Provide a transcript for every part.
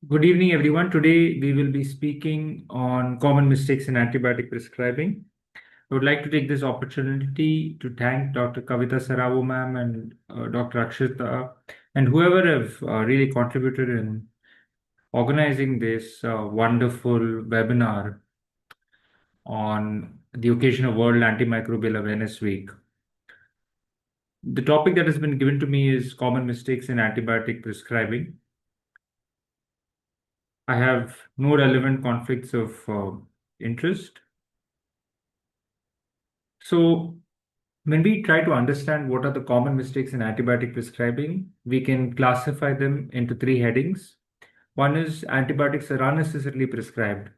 Good evening, everyone. Today we will be speaking on common mistakes in antibiotic prescribing. I would like to take this opportunity to thank Dr. Kavita Saravu ma'am and Dr. Akshita and whoever have really contributed in organizing this wonderful webinar on the occasion of World Antimicrobial Awareness Week. The topic that has been given to me is common mistakes in antibiotic prescribing. I have no relevant conflicts of interest. So, when we try to understand what are the common mistakes in antibiotic prescribing, we can classify them into three headings. One is antibiotics are unnecessarily prescribed.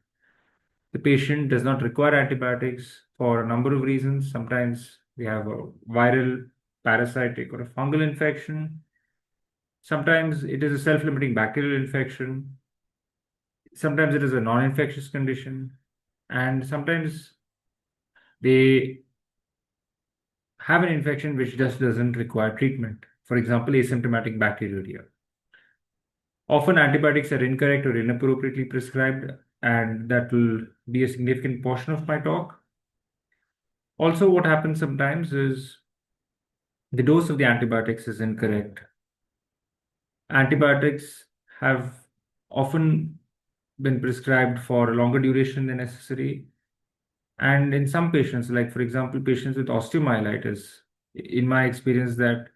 The patient does not require antibiotics for a number of reasons. Sometimes we have a viral, parasitic, or a fungal infection. Sometimes it is a self-limiting bacterial infection. Sometimes it is a non-infectious condition. And sometimes they have an infection which just doesn't require treatment. For example, asymptomatic bacteriuria. Often antibiotics are incorrect or inappropriately prescribed, and that will be a significant portion of my talk. Also, what happens sometimes is the dose of the antibiotics is incorrect. Antibiotics have often been prescribed for a longer duration than necessary. And in some patients, like for example, patients with osteomyelitis, in my experience, that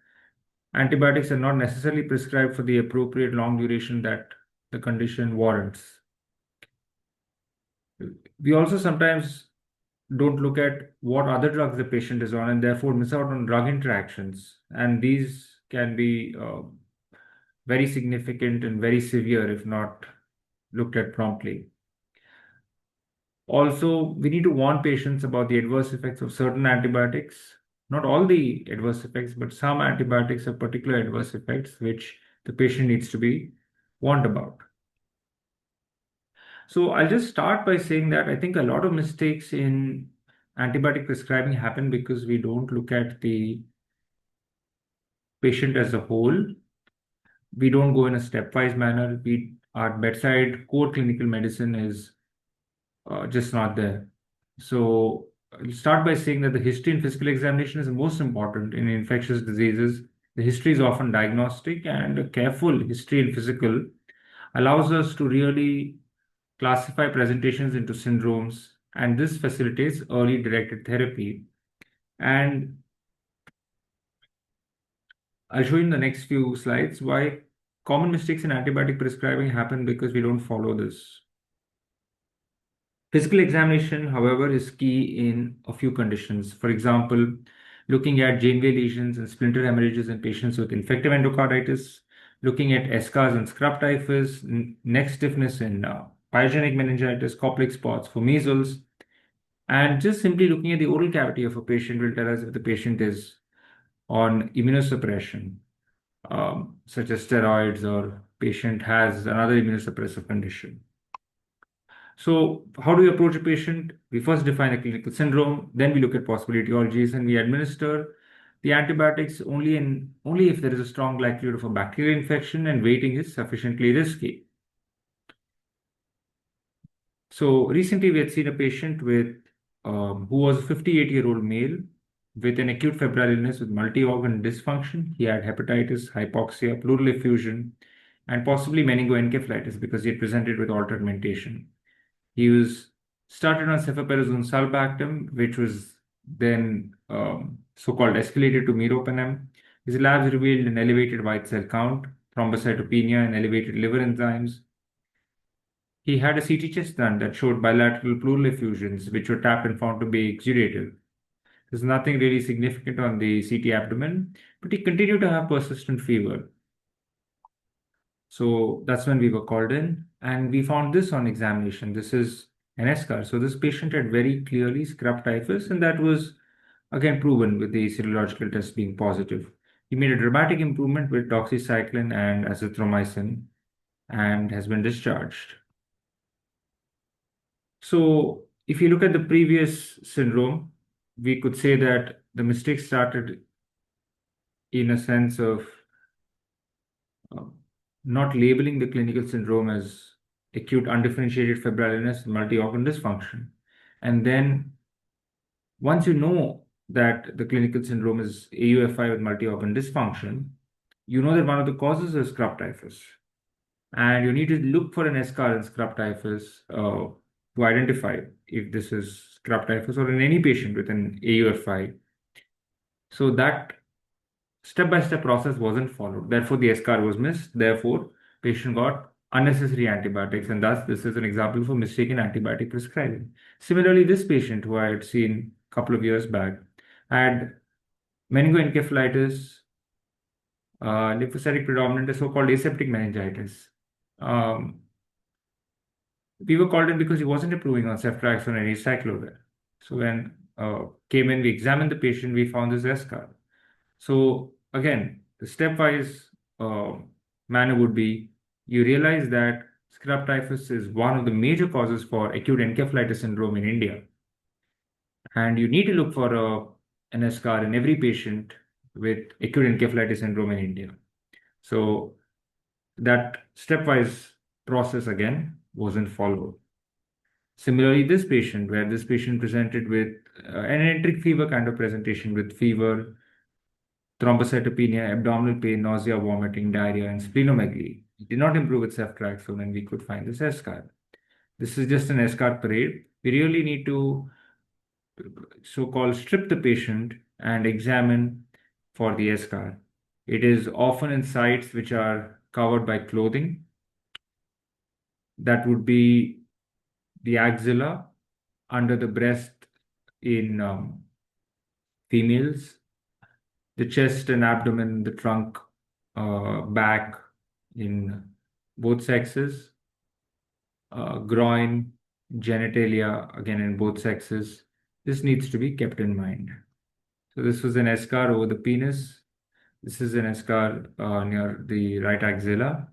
antibiotics are not necessarily prescribed for the appropriate long duration that the condition warrants. We also sometimes don't look at what other drugs the patient is on and therefore miss out on drug interactions. And these can be very significant and very severe if not looked at promptly. Also, we need to warn patients about the adverse effects of certain antibiotics. Not all the adverse effects, but some antibiotics have particular adverse effects which the patient needs to be warned about. So I'll just start by saying that I think a lot of mistakes in antibiotic prescribing happen because we don't look at the patient as a whole. We don't go in a stepwise manner. Our bedside core clinical medicine is just not there. So I'll start by saying that the history and physical examination is the most important in infectious diseases. The history is often diagnostic, and a careful history and physical allows us to really classify presentations into syndromes, and this facilitates early directed therapy. And I'll show you in the next few slides why common mistakes in antibiotic prescribing happen because we don't follow this. Physical examination, however, is key in a few conditions. For example, looking at Janeway lesions and splinter hemorrhages in patients with infective endocarditis, looking at eschars and scrub typhus, neck stiffness in pyogenic meningitis, Koplik spots for measles, and just simply looking at the oral cavity of a patient will tell us if the patient is on immunosuppression, such as steroids, or patient has another immunosuppressive condition. So how do we approach a patient? We first define a clinical syndrome, then we look at possible etiologies, and we administer the antibiotics only if there is a strong likelihood of a bacterial infection and waiting is sufficiently risky. So recently we had seen a patient with who was a 58-year-old male with an acute febrile illness with multi-organ dysfunction. He had hepatitis, hypoxia, pleural effusion, and possibly meningoencephalitis because he had presented with altered mentation. He was started on cefoperazone sulbactam, which was then so-called escalated to meropenem. His labs revealed an elevated white cell count, thrombocytopenia, and elevated liver enzymes. He had a CT chest done that showed bilateral pleural effusions, which were tapped and found to be exudative. There's nothing really significant on the CT abdomen, but he continued to have persistent fever. So that's when we were called in, and we found this on examination. This is an eschar. So this patient had very clearly scrub typhus, and that was again proven with the serological test being positive. He made a dramatic improvement with doxycycline and azithromycin and has been discharged. So if you look at the previous syndrome, we could say that the mistake started in a sense of not labeling the clinical syndrome as acute undifferentiated febrile illness, multi-organ dysfunction. And then once you know that the clinical syndrome is AUFI with multi-organ dysfunction, you know that one of the causes is scrub typhus. And you need to look for an eschar in scrub typhus to identify if this is scrub typhus or in any patient with an AUFI. So that step-by-step process wasn't followed. Therefore, the eschar was missed. Therefore, patient got unnecessary antibiotics, and thus this is an example of a mistaken antibiotic prescribing. Similarly, this patient who I had seen a couple of years back had meningoencephalitis, lymphocytic predominant, a so-called aseptic meningitis. Um, we were called in because he wasn't improving on ceftriaxone and acyclovir. So when came in, we examined the patient, we found this eschar. So again, the stepwise manner would be you realize that scrub typhus is one of the major causes for acute encephalitis syndrome in India. And you need to look for an eschar in every patient with acute encephalitis syndrome in India. So that stepwise process again wasn't followed. Similarly, this patient, where this patient presented with an enteric fever kind of presentation with fever, thrombocytopenia, abdominal pain, nausea, vomiting, diarrhea, and splenomegaly. It did not improve with ceftriaxone, and we could find this eschar. This is just an eschar parade. We really need to so-called strip the patient and examine for the eschar. It is often in sites which are covered by clothing. That would be the axilla, under the breast in females, the chest and abdomen, the trunk, back in both sexes, groin, genitalia, again in both sexes. This needs to be kept in mind. So this was an eschar over the penis. This is an eschar near the right axilla.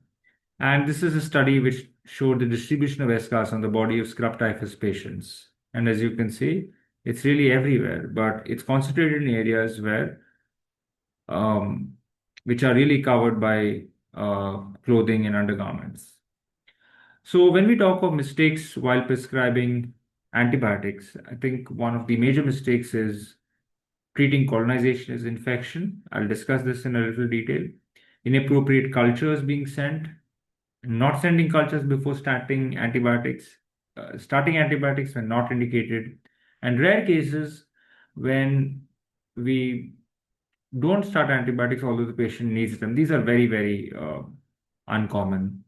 And this is a study which showed the distribution of eschars on the body of scrub typhus patients. And as you can see, it's really everywhere, but it's concentrated in areas where which are really covered by clothing and undergarments. So when we talk of mistakes while prescribing antibiotics, I think one of the major mistakes is treating colonization as infection. I'll discuss this in a little detail. Inappropriate cultures being sent, not sending cultures before starting antibiotics when not indicated, and rare cases when we don't start antibiotics although the patient needs them. These are very, very uncommon.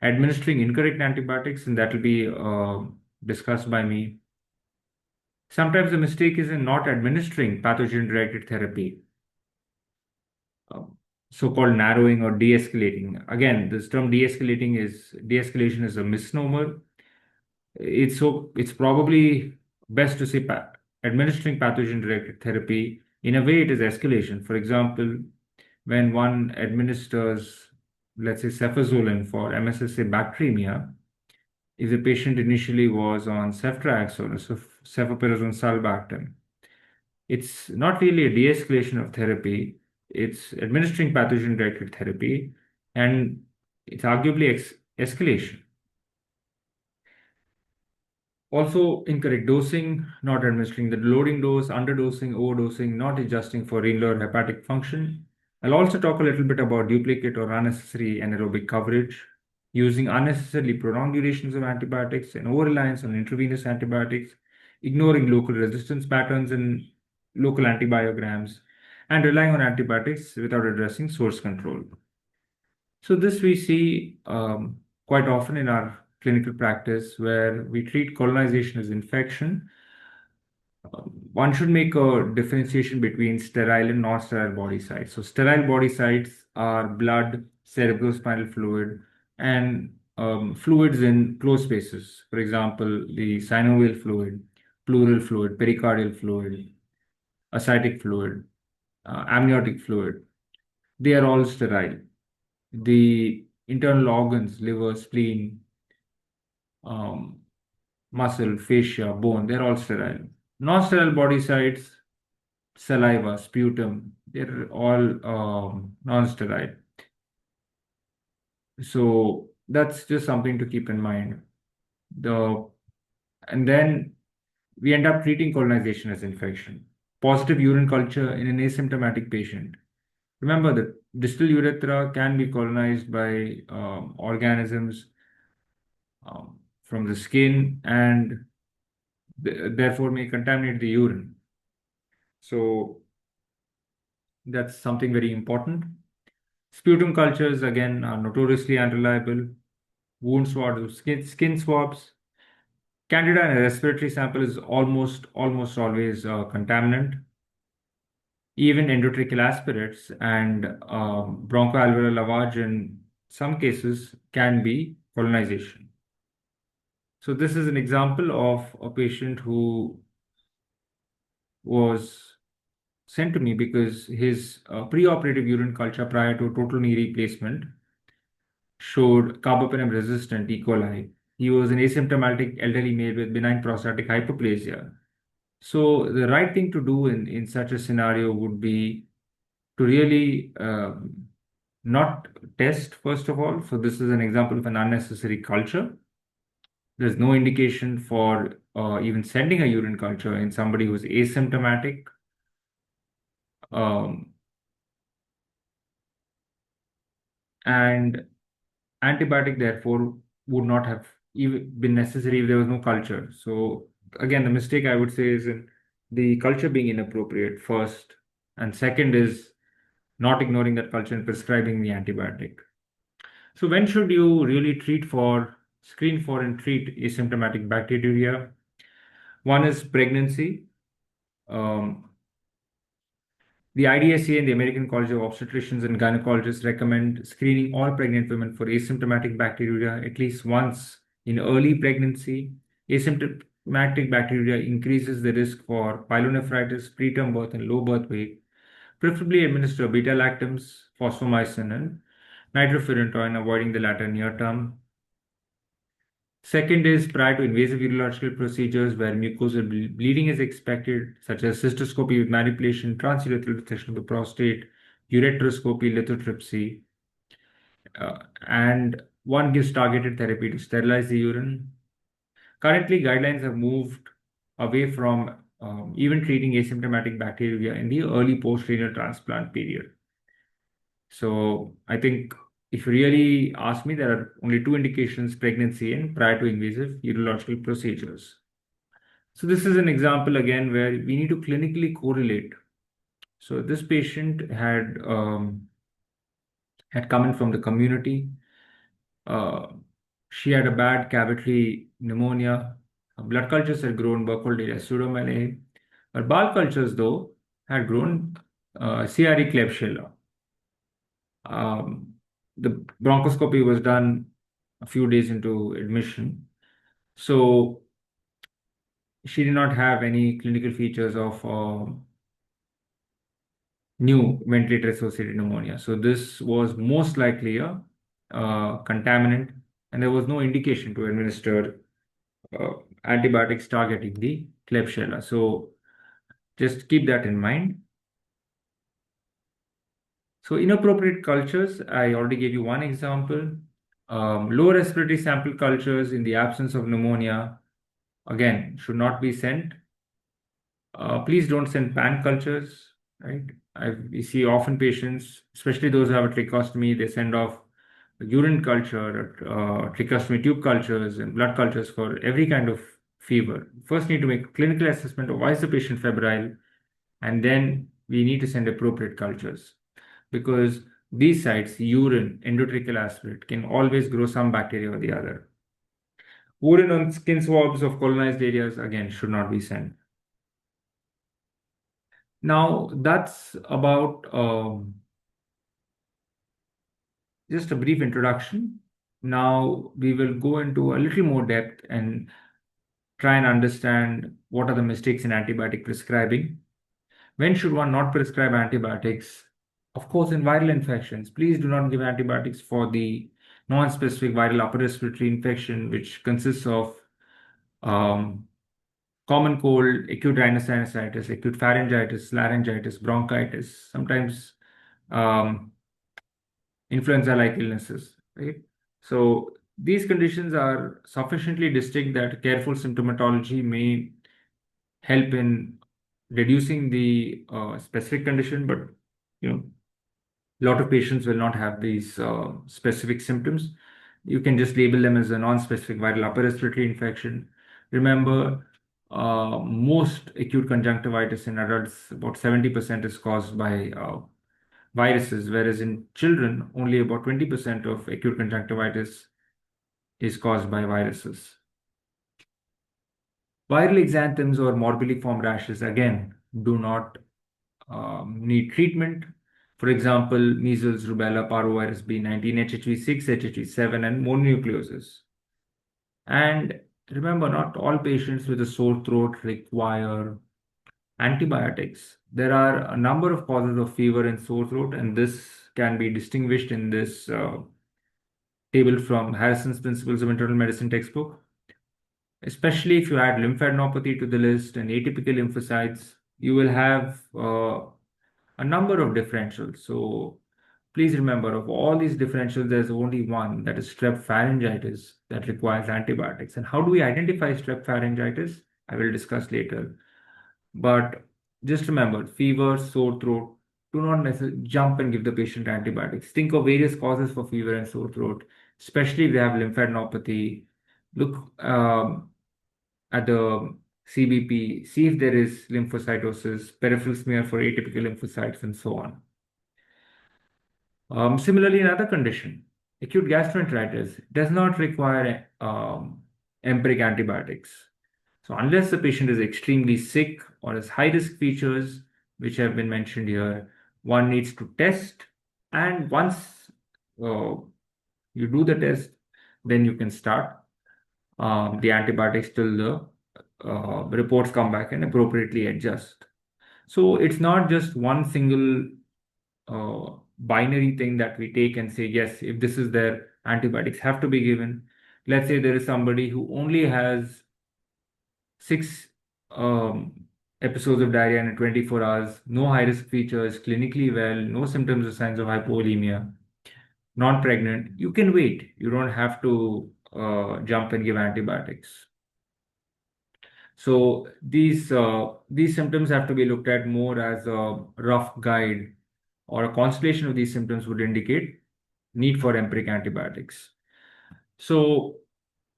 Administering incorrect antibiotics, and that will be discussed by me. Sometimes the mistake is in not administering pathogen-directed therapy, so-called narrowing or de-escalating. Again, this term de-escalation is a misnomer. It's probably best to say administering pathogen-directed therapy. In a way, it is escalation. For example, when one administers, let's say, cefazolin for MSSA bacteremia, if the patient initially was on ceftriaxone or cefoperazone sulbactam, it's not really a de-escalation of therapy. It's administering pathogen-directed therapy, and it's arguably escalation. Also, incorrect dosing, not administering the loading dose, underdosing, overdosing, not adjusting for renal or hepatic function. I'll also talk a little bit about duplicate or unnecessary anaerobic coverage, using unnecessarily prolonged durations of antibiotics and over-reliance on intravenous antibiotics, ignoring local resistance patterns in local antibiograms, and relying on antibiotics without addressing source control. So this we see quite often in our clinical practice where we treat colonization as infection. One should make a differentiation between sterile and non-sterile body sites. So sterile body sites are blood, cerebrospinal fluid, and fluids in closed spaces. For example, the synovial fluid, pleural fluid, pericardial fluid, ascitic fluid, amniotic fluid. They are all sterile. The internal organs, liver, spleen, muscle, fascia, bone, they're all sterile. Non-sterile body sites, saliva, sputum, they're all non-sterile. So that's just something to keep in mind. The and then we end up treating colonization as infection. Positive urine culture in an asymptomatic patient. Remember that distal urethra can be colonized by organisms from the skin and therefore may contaminate the urine. So that's something very important. Sputum cultures again are notoriously unreliable. Wound swabs, skin swabs. Candida in a respiratory sample is almost always a contaminant. Even endotracheal aspirates and bronchoalveolar lavage in some cases can be colonization. So this is an example of a patient who was sent to me because his preoperative urine culture prior to total knee replacement showed carbapenem resistant E. coli. He was an asymptomatic elderly male with benign prostatic hyperplasia. So the right thing to do in such a scenario would be to really not test, first of all. So this is an example of an unnecessary culture. There's no indication for even sending a urine culture in somebody who's asymptomatic. Um, and antibiotic, therefore, would not have even been necessary if there was no culture. So again, the mistake I would say is in the culture being inappropriate first, and second is not ignoring that culture and prescribing the antibiotic. So when should you really screen for and treat asymptomatic bacteriuria? One is pregnancy. Um, the IDSA and the American College of Obstetricians and Gynecologists recommend screening all pregnant women for asymptomatic bacteriuria at least once in early pregnancy. Asymptomatic bacteriuria increases the risk for pyelonephritis, preterm birth, and low birth weight. Preferably administer beta-lactams, fosfomycin, and nitrofurantoin, avoiding the latter near term. Second is prior to invasive urological procedures where mucosal bleeding is expected, such as cystoscopy with manipulation, transurethral dissection of the prostate, ureteroscopy, lithotripsy, and one gives targeted therapy to sterilize the urine. Currently, guidelines have moved away from even treating asymptomatic bacteriuria in the early post-renal transplant period. So I think if you really ask me, there are only two indications, pregnancy and prior to invasive urological procedures. So this is an example again where we need to clinically correlate. So this patient had come in from the community. Uh, she had a bad cavitary pneumonia. Her blood cultures had grown Burkholderia pseudomelae. Her bowel cultures, though, had grown CRE Klebsiella. The bronchoscopy was done a few days into admission. So she did not have any clinical features of new ventilator-associated pneumonia. So this was most likely a contaminant, and there was no indication to administer uh, antibiotics targeting the Klebsiella. So just keep that in mind. So inappropriate cultures, I already gave you one example. Low respiratory sample cultures in the absence of pneumonia, again, should not be sent. Please don't send pan cultures, right? We see often patients, especially those who have a tracheostomy, they send off urine culture, tracheostomy tube cultures, and blood cultures for every kind of fever. First, need to make clinical assessment of why is the patient febrile, and then we need to send appropriate cultures because these sites, urine, endotracheal aspirate, can always grow some bacteria or the other. Urine on skin swabs of colonized areas, again, should not be sent. Now, that's about just a brief introduction. Now, we will go into a little more depth and try and understand what are the mistakes in antibiotic prescribing. When should one not prescribe antibiotics? Of course, in viral infections, please do not give antibiotics for the non-specific viral upper respiratory infection, which consists of common cold, acute rhinosinusitis, acute pharyngitis, laryngitis, bronchitis, sometimes influenza-like illnesses, right? So these conditions are sufficiently distinct that careful symptomatology may help in reducing the specific condition, but a lot of patients will not have these specific symptoms. You can just label them as a non-specific viral upper respiratory infection. Remember, most acute conjunctivitis in adults, about 70% is caused by viruses, whereas in children, only about 20% of acute conjunctivitis is caused by viruses. Viral exanthems or morbidly formed rashes, again, do not need treatment. For example, measles, rubella, parvovirus B19, HHV6, HHV7, and mononucleosis. And remember, not all patients with a sore throat require antibiotics. There are a number of causes of fever and sore throat, and this can be distinguished in this table from Harrison's Principles of Internal Medicine textbook. Especially if you add lymphadenopathy to the list and atypical lymphocytes, you will have a number of differentials. So please remember, of all these differentials, there's only one, that is strep pharyngitis, that requires antibiotics. And how do we identify strep pharyngitis? I will discuss later. But just remember, fever, sore throat, do not necessarily jump and give the patient antibiotics. Think of various causes for fever and sore throat, especially if they have lymphadenopathy. Look at the CBP, see if there is lymphocytosis, peripheral smear for atypical lymphocytes, and so on. Similarly, another condition, acute gastroenteritis, does not require empiric antibiotics. So unless the patient is extremely sick or has high risk features, which have been mentioned here, one needs to test. And once you do the test, then you can start the antibiotics till the reports come back and appropriately adjust. So it's not just one single binary thing that we take and say, yes, if this is there, antibiotics have to be given. Let's say there is somebody who only has 6 episodes of diarrhea in 24 hours, no high risk features, clinically well, no symptoms or signs of hypovolemia, non-pregnant. You can wait. You don't have to jump and give antibiotics. So these symptoms have to be looked at more as a rough guide, or a constellation of these symptoms would indicate need for empiric antibiotics. So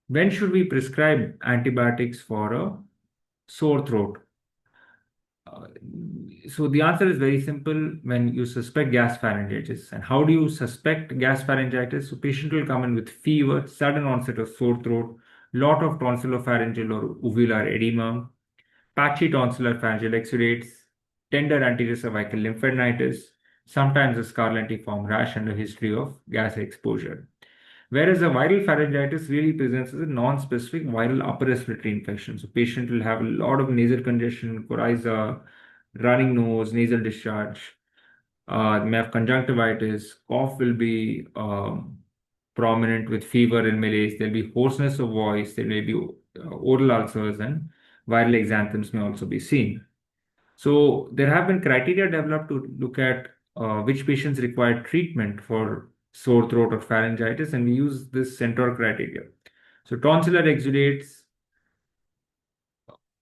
when should we prescribe antibiotics for a sore throat? So the answer is very simple: when you suspect gas pharyngitis. And how do you suspect gas pharyngitis? So patient will come in with fever, sudden onset of sore throat, lot of tonsillopharyngeal or uvular edema, patchy tonsillar pharyngeal exudates, tender anterior cervical lymphadenitis, sometimes a scarlatiform rash and a history of gas exposure. Whereas a viral pharyngitis really presents as a non-specific viral upper respiratory infection. So patient will have a lot of nasal congestion, coryza, running nose, nasal discharge. They may have conjunctivitis. Cough will be prominent with fever and malaise. There'll be hoarseness of voice. There may be oral ulcers, and viral exanthems may also be seen. So there have been criteria developed to look at which patients require treatment for sore throat or pharyngitis, and we use this Centaur criteria. So tonsillar exudates,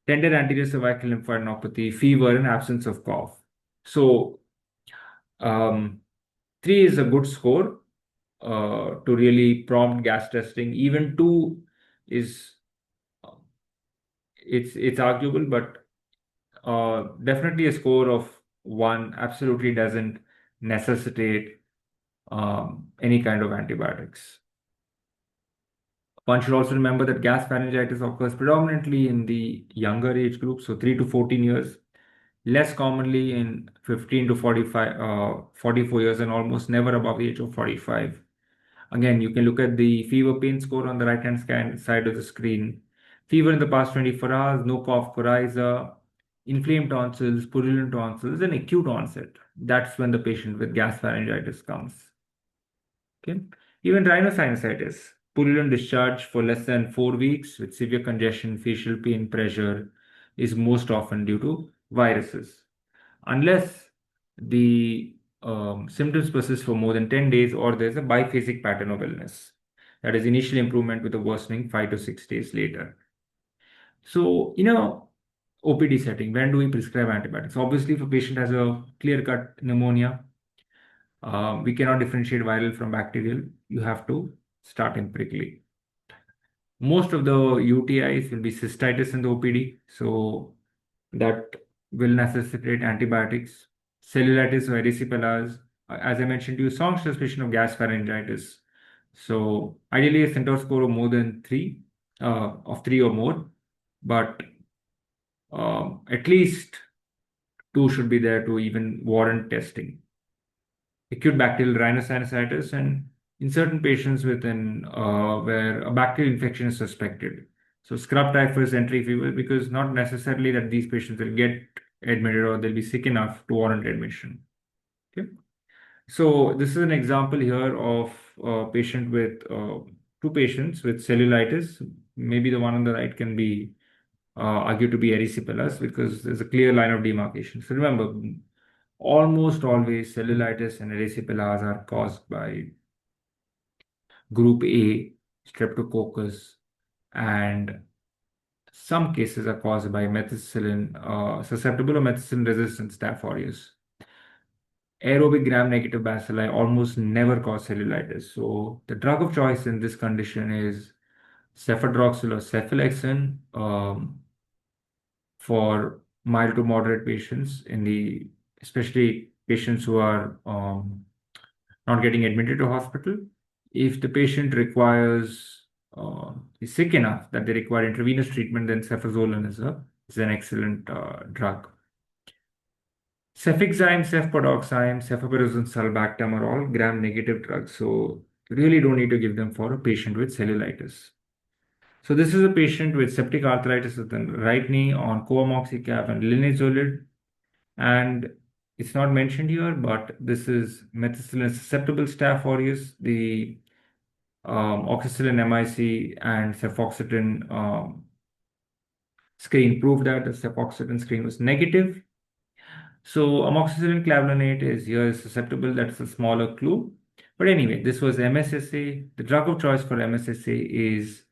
tender anterior cervical lymphadenopathy, fever, and absence of cough. So 3 is a good score to really prompt gas testing. Even 2 is it's arguable, but definitely a score of 1 absolutely doesn't necessitate any kind of antibiotics. One should also remember that gas pharyngitis occurs predominantly in the younger age group, so 3 to 14 years, less commonly in 15 to 44 years, and almost never above the age of 45. Again, you can look at the fever pain score on the right-hand side of the screen. Fever in the past 24 hours, no cough, coryza, inflamed tonsils, purulent tonsils, and acute onset. That's when the patient with gas pharyngitis comes. Okay. Even rhinosinusitis, purulent discharge for less than 4 weeks with severe congestion, facial pain, pressure, is most often due to viruses. Unless the symptoms persist for more than 10 days or there's a biphasic pattern of illness. That is initial improvement with a worsening 5 to 6 days later. So, OPD setting, when do we prescribe antibiotics? Obviously, if a patient has a clear-cut pneumonia, we cannot differentiate viral from bacterial. You have to start empirically. Most of the UTIs will be cystitis in the OPD, so that will necessitate antibiotics. Cellulitis or erysipelas, as I mentioned to you, strong suspicion of gasopharyngitis. So ideally a Centaur score of more than three or more, but at least two should be there to even warrant testing. Acute bacterial rhinosinusitis, and in certain patients where a bacterial infection is suspected. So scrub typhus, entry fever, because not necessarily that these patients will get admitted or they'll be sick enough to warrant admission. Okay. So this is an example here of a patient with two patients with cellulitis. Maybe the one on the right can be argued to be erysipelas because there's a clear line of demarcation. So remember, almost always cellulitis and erysipelas are caused by group A, streptococcus, and some cases are caused by methicillin, susceptible or methicillin resistant Staph aureus. Aerobic gram-negative bacilli almost never cause cellulitis. So the drug of choice in this condition is cefadroxil or cephalexin for mild to moderate patients, especially patients who are not getting admitted to hospital. If the patient is sick enough that they require intravenous treatment, then cefazolin is an excellent drug. Cefixime, cefpodoxime, cefoperazone, sulbactam are all gram-negative drugs, so you really don't need to give them for a patient with cellulitis. So this is a patient with septic arthritis of the right knee on coamoxiclav and linezolid, and it's not mentioned here, but this is methicillin susceptible Staph aureus. The oxacillin MIC and cefoxitin screen proved that the cefoxitin screen was negative. So amoxicillin clavulanate is susceptible. That's a smaller clue. But anyway, this was MSSA. The drug of choice for MSSA is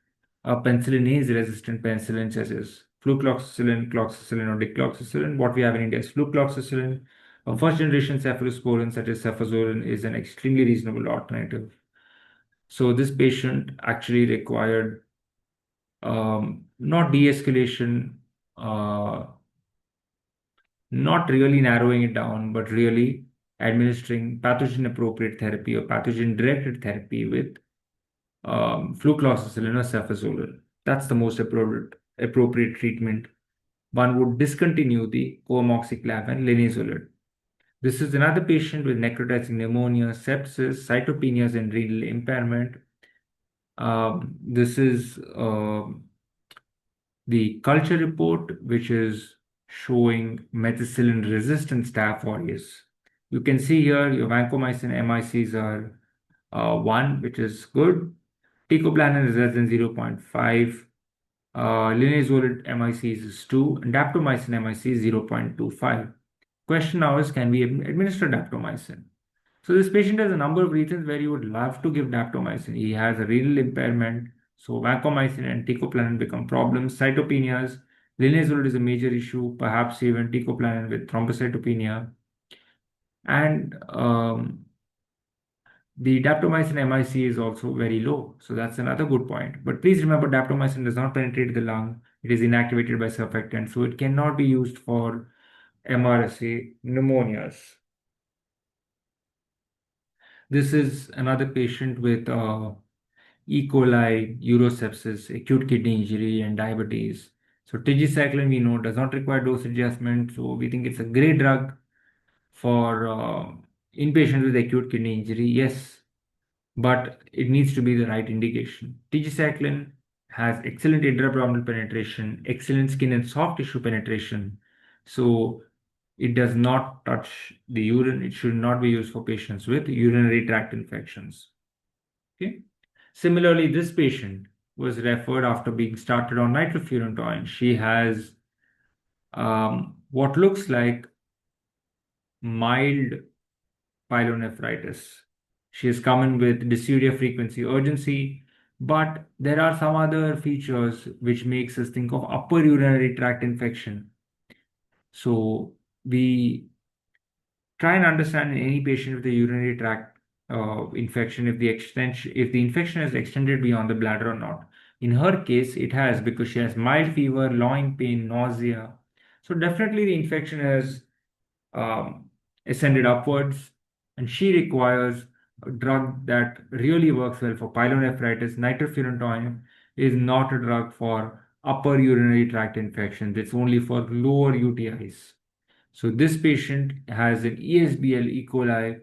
a penicillinase-resistant penicillin such as flucloxacillin, cloxacillin, or dicloxacillin. What we have in India is flucloxacillin. A first-generation cephalosporin such as cefazolin is an extremely reasonable alternative. So this patient actually required not de-escalation, not really narrowing it down, but really administering pathogen-appropriate therapy or pathogen-directed therapy with flucloxacillin or cefazolin. That's the most appropriate treatment. One would discontinue the coamoxiclav and linezolid. This is another patient with necrotizing pneumonia, sepsis, cytopenias, and renal impairment. This is the culture report, which is showing methicillin-resistant Staph aureus. You can see here your vancomycin MICs are 1, which is good. Teicoplanin is less than 0.5. Linezolid MICs is 2, and daptomycin MIC is 0.25. Question now is, can we administer daptomycin? So this patient has a number of reasons where you would love to give daptomycin. He has a renal impairment, so vancomycin and teicoplanin become problems. Cytopenias, linezolid is a major issue, perhaps even teicoplanin with thrombocytopenia. And the daptomycin MIC is also very low, so that's another good point. But please remember, daptomycin does not penetrate the lung. It is inactivated by surfactant, so it cannot be used for MRSA pneumonias. This is another patient with E. coli, urosepsis, acute kidney injury, and diabetes. So tigecycline, we know, does not require dose adjustment. So we think it's a great drug for inpatients with acute kidney injury. Yes, but it needs to be the right indication. Tigecycline has excellent intra-abdominal penetration, excellent skin and soft tissue penetration. So it does not touch the urine. It should not be used for patients with urinary tract infections. Okay. Similarly, this patient was referred after being started on nitrofurantoin. She has what looks like mild pyelonephritis. She has come in with dysuria frequency urgency. But there are some other features which makes us think of upper urinary tract infection. So we try and understand in any patient with a urinary tract infection if the infection has extended beyond the bladder or not. In her case, it has, because she has mild fever, loin pain, nausea. So definitely the infection has um, ascended upwards, and she requires a drug that really works well for pyelonephritis. Nitrofurantoin is not a drug for upper urinary tract infections. It's only for lower UTIs. So this patient has an ESBL E. coli.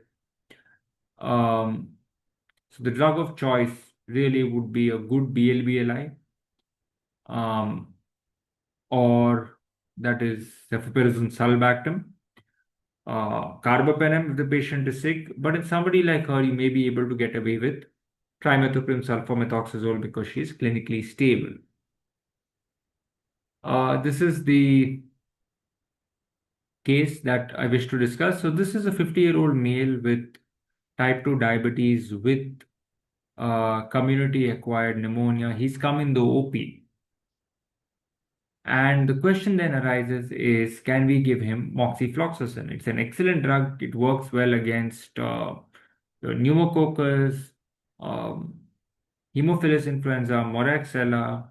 Um, so the drug of choice really would be a good BLBLI, um, or that is cefoperazone sulbactam. Carbapenem if the patient is sick, but in somebody like her, you may be able to get away with trimethoprim sulfamethoxazole because she is clinically stable. This is the case that I wish to discuss. So this is a 50-year-old male with type 2 diabetes with community-acquired pneumonia. He's come in the OP. And the question then arises is, can we give him moxifloxacin? It's an excellent drug. It works well against pneumococcus, um, Haemophilus influenza, Moraxella.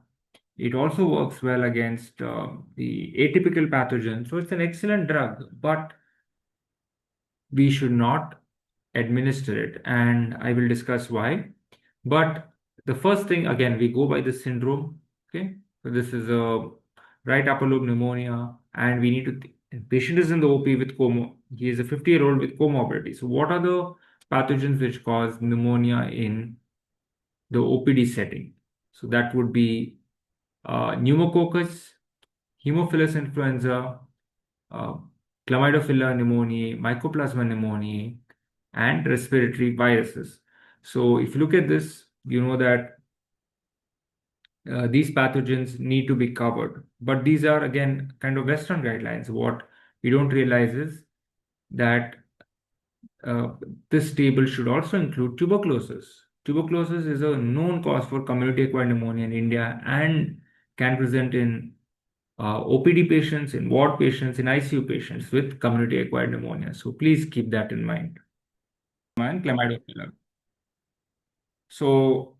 It also works well against the atypical pathogens. So it's an excellent drug, but we should not administer it. And I will discuss why. But the first thing, again, we go by the syndrome. Okay. So this is a right upper lobe pneumonia, and we need to, patient is in the OP with he is a 50-year-old with comorbidity. So what are the pathogens which cause pneumonia in the OPD setting? So that would be pneumococcus, Haemophilus influenza, uh, Chlamydophila pneumoniae, Mycoplasma pneumoniae, and respiratory viruses. So if you look at this, you know that these pathogens need to be covered. But these are, again, kind of Western guidelines. What we don't realize is that uh, this table should also include tuberculosis. Tuberculosis is a known cause for community-acquired pneumonia in India and can present in OPD patients, in ward patients, in ICU patients with community-acquired pneumonia. So please keep that in mind. And chlamydophila. So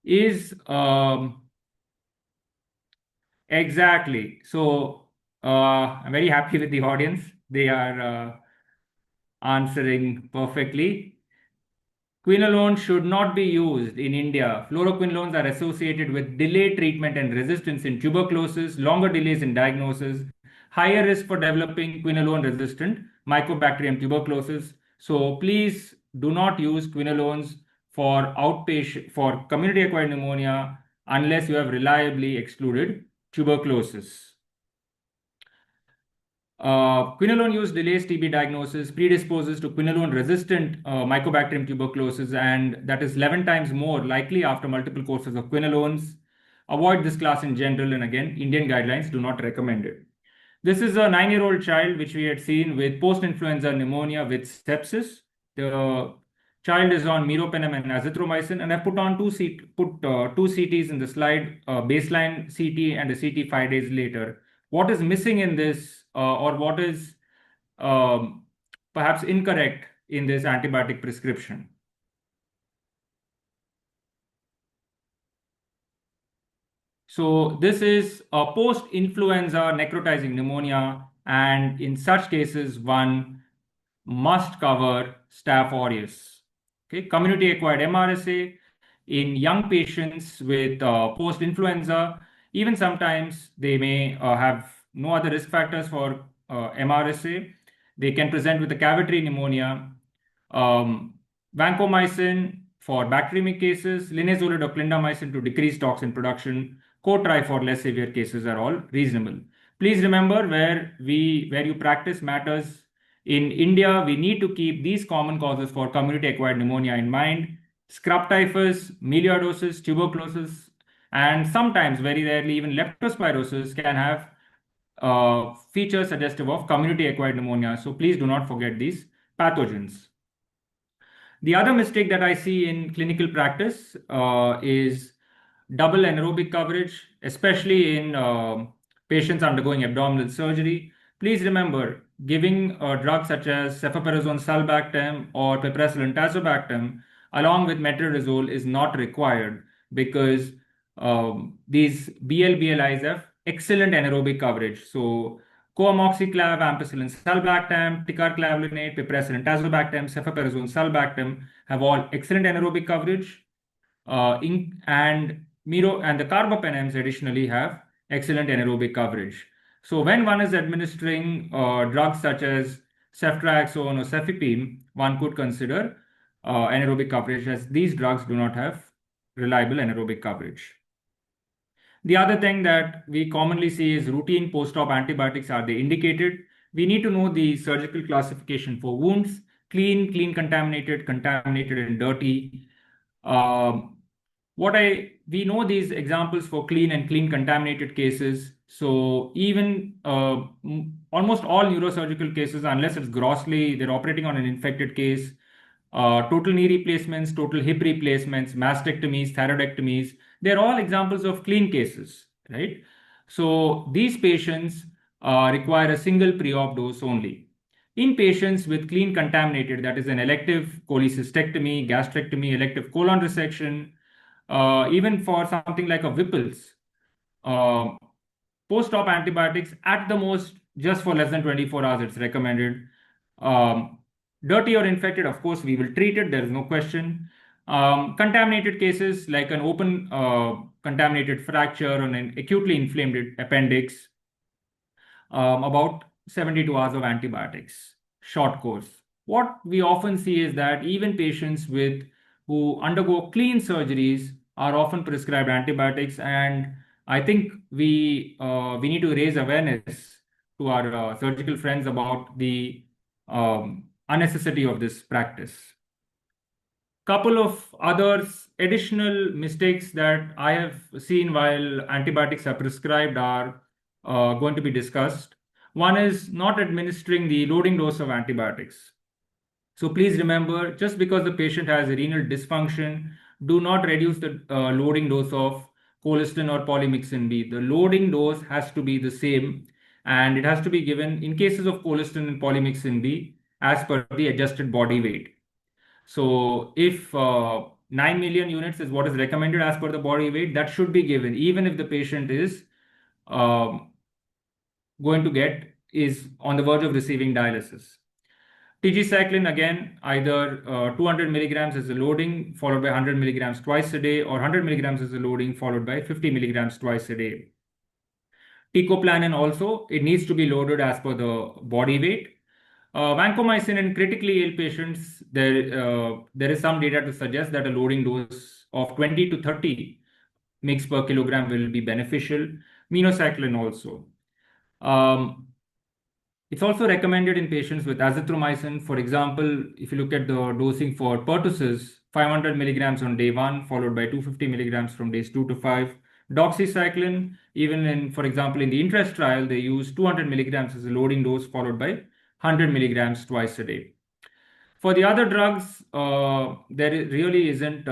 is exactly. So I'm very happy with the audience. They are answering perfectly. Quinolone should not be used in India. Fluoroquinolones are associated with delayed treatment and resistance in tuberculosis, longer delays in diagnosis, higher risk for developing quinolone resistant Mycobacterium tuberculosis. So please do not use quinolones for outpatient for community acquired pneumonia unless you have reliably excluded tuberculosis. Quinolone use delays TB diagnosis, predisposes to quinolone resistant Mycobacterium tuberculosis, and that is 11 times more likely after multiple courses of quinolones. Avoid this class in general, and again, Indian guidelines do not recommend it. This is a 9-year-old child which we had seen with post-influenza pneumonia with sepsis. The child is on meropenem and azithromycin, and I put on two CTs in the slide, baseline CT and a CT 5 days later. What is missing in this, or what is um, perhaps incorrect in this antibiotic prescription? So this is a post-influenza necrotizing pneumonia, and in such cases, one must cover Staph aureus. Okay, community-acquired MRSA in young patients with post-influenza. Even sometimes they may have no other risk factors for MRSA. They can present with a cavitary pneumonia. Vancomycin for bacteremic cases, linezolid or clindamycin to decrease toxin production, co-tri for less severe cases are all reasonable. Please remember where you practice matters. In India, we need to keep these common causes for community-acquired pneumonia in mind: scrub typhus, melioidosis, tuberculosis, and sometimes, very rarely, even leptospirosis can have features suggestive of community-acquired pneumonia. So please do not forget these pathogens. The other mistake that I see in clinical practice is double anaerobic coverage, especially in patients undergoing abdominal surgery. Please remember, giving drugs such as cefoperazone sulbactam or piperacillin tazobactam along with metronidazole is not required because these BLBLIs have excellent anaerobic coverage. So coamoxiclav, ampicillin sulbactam, ticagrelor, piperacillin tazobactam, cefoperazone sulbactam have all excellent anaerobic coverage. And the carbapenems additionally have excellent anaerobic coverage. So when one is administering drugs such as ceftriaxone or cefepime, one could consider anaerobic coverage, as these drugs do not have reliable anaerobic coverage. The other thing that we commonly see is routine post-op antibiotics. Are they indicated? We need to know the surgical classification for wounds: clean, clean contaminated, contaminated, and dirty. We know these examples for clean and clean contaminated cases. So even almost all neurosurgical cases, unless it's grossly, they're operating on an infected case. Total knee replacements, total hip replacements, mastectomies, thyroidectomies, they're all examples of clean cases, right? So these patients require a single pre-op dose only. In patients with clean contaminated, that is an elective cholecystectomy, gastrectomy, elective colon resection, even for something like a Whipple's, post-op antibiotics at the most just for less than 24 hours, it's recommended. Dirty or infected, of course, we will treat it, there is no question. Contaminated cases like an open contaminated fracture or an acutely inflamed appendix, about 72 hours of antibiotics, short course. What we often see is that even patients who undergo clean surgeries are often prescribed antibiotics, and I think we need to raise awareness to our surgical friends about the unnecessity of this practice. Couple of others additional mistakes that I have seen while antibiotics are prescribed are going to be discussed. One is not administering the loading dose of antibiotics. So please remember, just because the patient has a renal dysfunction, do not reduce the loading dose of colistin or polymyxin B. The loading dose has to be the same, and it has to be given in cases of colistin and polymyxin B as per the adjusted body weight. So if 9 million units is what is recommended as per the body weight, that should be given even if the patient is is on the verge of receiving dialysis. Tigecycline, again, either 200 milligrams as a loading followed by 100 milligrams twice a day, or 100 milligrams as a loading followed by 50 milligrams twice a day. Teicoplanin also, it needs to be loaded as per the body weight. Vancomycin in critically ill patients, there is some data to suggest that a loading dose of 20 to 30 mg per kilogram will be beneficial. Minocycline also. It's also recommended in patients with azithromycin. For example, if you look at the dosing for pertussis, 500 milligrams on day 1, followed by 250 milligrams from days 2 to 5. Doxycycline, even in, for example, in the interest trial, they use 200 milligrams as a loading dose, followed by 100 milligrams twice a day. For the other drugs, there really isn't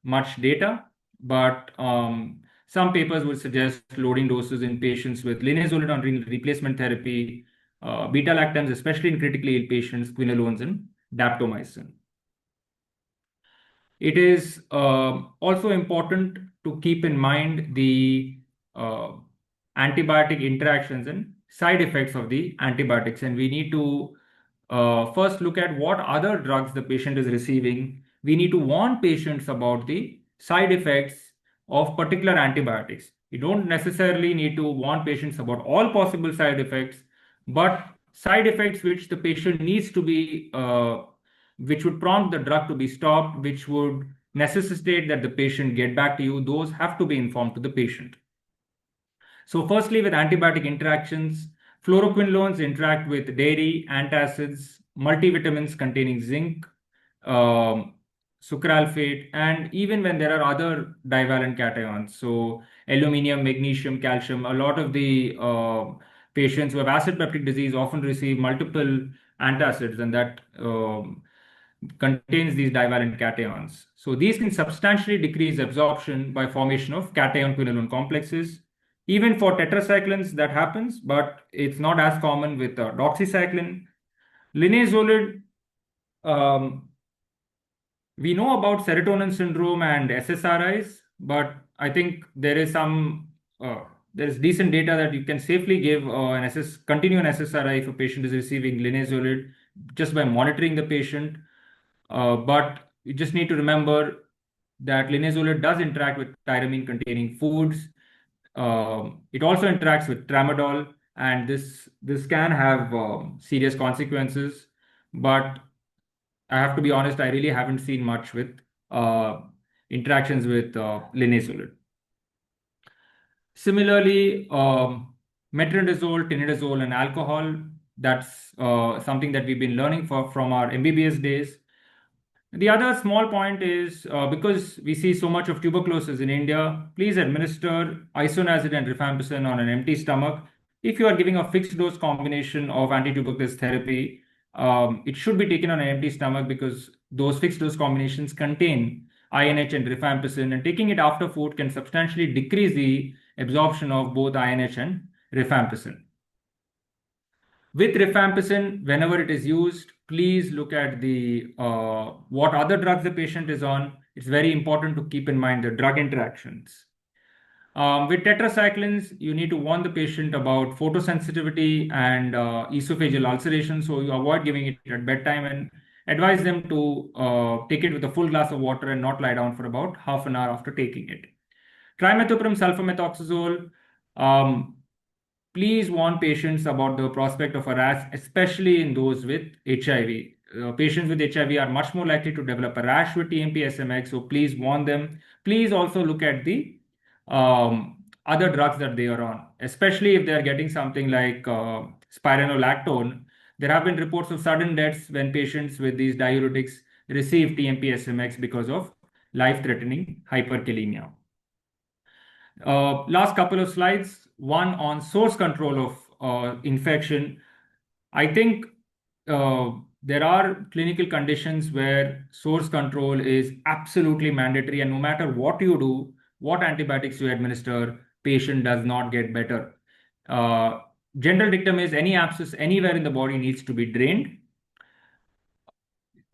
much data, but some papers would suggest loading doses in patients with linezolid on renal replacement therapy, beta-lactams, especially in critically ill patients, quinolones and daptomycin. It is also important to keep in mind the antibiotic interactions and side effects of the antibiotics, and we need to first look at what other drugs the patient is receiving. We need to warn patients about the side effects of particular antibiotics. You don't necessarily need to warn patients about all possible side effects, but side effects which the patient needs to be, which would prompt the drug to be stopped, which would necessitate that the patient get back to you, those have to be informed to the patient. So firstly, with antibiotic interactions, fluoroquinolones interact with dairy, antacids, multivitamins containing zinc, sucralfate, and even when there are other divalent cations, so aluminium, magnesium, calcium, a lot of the patients who have acid peptic disease often receive multiple antacids, and that contains these divalent cations. So these can substantially decrease absorption by formation of cation-quinolone complexes. Even for tetracyclines that happens, but it's not as common with doxycycline. Linezolid, um, we know about serotonin syndrome and SSRIs, but I think there is decent data that you can safely give continue an SSRI if a patient is receiving linezolid just by monitoring the patient. But you just need to remember that linezolid does interact with tyramine containing foods. It also interacts with tramadol, and this can have serious consequences. But I have to be honest, I really haven't seen much with uh, interactions with linezolid. Similarly, metronidazole, tinidazole, and alcohol, that's something that we've been learning from our MBBS days. The other small point is because we see so much of tuberculosis in India, please administer isoniazid and rifampicin on an empty stomach. If you are giving a fixed dose combination of anti-tuberculous therapy, it should be taken on an empty stomach because those fixed dose combinations contain INH and rifampicin, and taking it after food can substantially decrease the absorption of both INH and rifampicin. With rifampicin, whenever it is used, please look at the what other drugs the patient is on. It's very important to keep in mind the drug interactions. With tetracyclines, you need to warn the patient about photosensitivity and esophageal ulceration, so you avoid giving it at bedtime and advise them to take it with a full glass of water and not lie down for about half an hour after taking it. Trimethoprim sulfamethoxazole. Please warn patients about the prospect of a rash, especially in those with HIV. Patients with HIV are much more likely to develop a rash with TMP-SMX, so please warn them. Please also look at the other drugs that they are on, especially if they are getting something like spironolactone. There have been reports of sudden deaths when patients with these diuretics receive TMP-SMX because of life-threatening hyperkalemia. Last couple of slides, one on source control of infection. I think there are clinical conditions where source control is absolutely mandatory, and no matter what you do, what antibiotics you administer, patient does not get better. General dictum is any abscess anywhere in the body needs to be drained.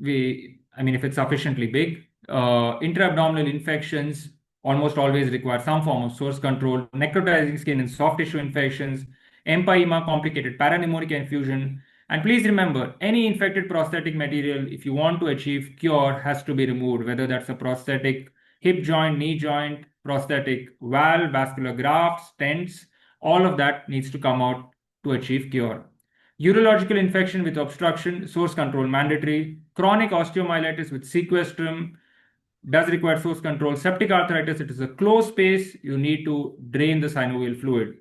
If it's sufficiently big, intra-abdominal infections almost always require some form of source control. Necrotizing skin and soft tissue infections, empyema, complicated parapneumonic infusion. And please remember, any infected prosthetic material, if you want to achieve cure, has to be removed, whether that's a prosthetic hip joint, knee joint, prosthetic valve, vascular grafts, stents, all of that needs to come out to achieve cure. Urological infection with obstruction, source control mandatory. Chronic osteomyelitis with sequestrum does require source control. Septic arthritis, it is a closed space. You need to drain the synovial fluid.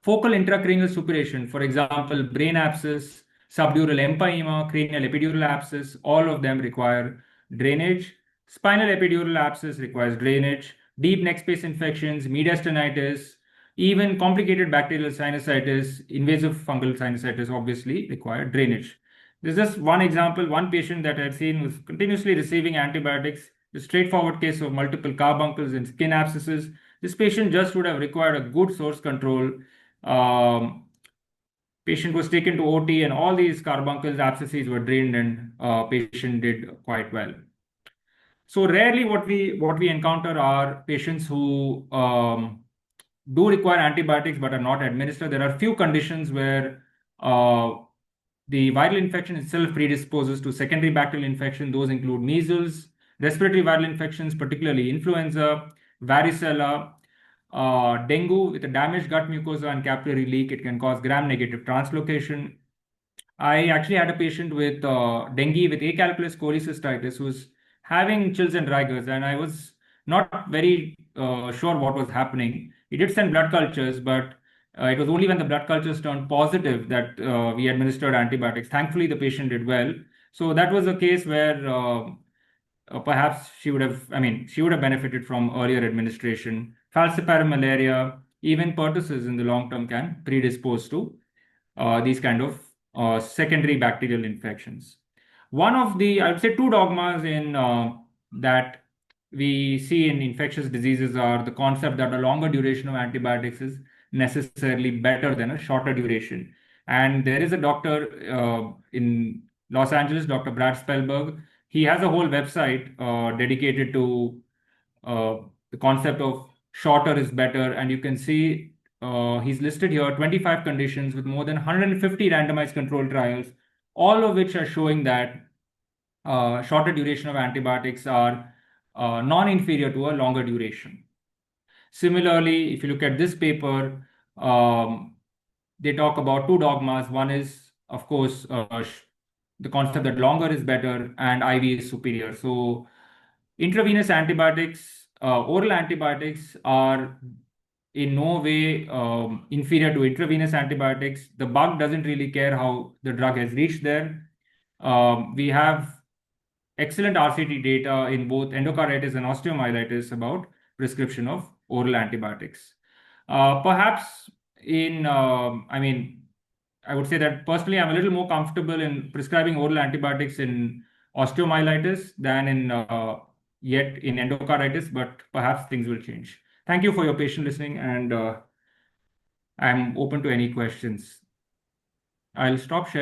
Focal intracranial suppuration, for example, brain abscess, subdural empyema, cranial epidural abscess, all of them require drainage. Spinal epidural abscess requires drainage. Deep neck space infections, mediastinitis, even complicated bacterial sinusitis, invasive fungal sinusitis obviously require drainage. This is just one example. One patient that I've seen was continuously receiving antibiotics, a straightforward case of multiple carbuncles and skin abscesses. This patient just would have required a good source control. Patient was taken to OT and all these carbuncles, abscesses were drained, and patient did quite well. So rarely what we encounter are patients who do require antibiotics but are not administered. There are few conditions where the viral infection itself predisposes to secondary bacterial infection. Those include measles, respiratory viral infections, particularly influenza, varicella, dengue with a damaged gut mucosa and capillary leak. It can cause gram-negative translocation. I actually had a patient with dengue with acalculous cholecystitis who was having chills and rigors, and I was not very sure what was happening. He did send blood cultures, but it was only when the blood cultures turned positive that we administered antibiotics. Thankfully, the patient did well. So that was a case where perhaps she would have benefited from earlier administration. Falciparum malaria, even pertussis in the long term can predispose to these kind of secondary bacterial infections. one of the, I would say, two dogmas in that we see in infectious diseases are the concept that a longer duration of antibiotics is necessarily better than a shorter duration. And there is a doctor in Los Angeles, Dr. Brad Spellberg. He has a whole website dedicated to uh, the concept of shorter is better. And you can see he's listed here 25 conditions with more than 150 randomized controlled trials, all of which are showing that shorter duration of antibiotics are non-inferior to a longer duration. Similarly, if you look at this paper, they talk about two dogmas. One is, of course, the concept that longer is better and IV is superior. So, intravenous antibiotics, oral antibiotics are in no way inferior to intravenous antibiotics. The bug doesn't really care how the drug has reached there. We have excellent RCT data in both endocarditis and osteomyelitis about prescription of oral antibiotics. Perhaps I would say that personally, I'm a little more comfortable in prescribing oral antibiotics in osteomyelitis than yet in endocarditis, but perhaps things will change. Thank you for your patient listening, and I'm open to any questions. I'll stop sharing.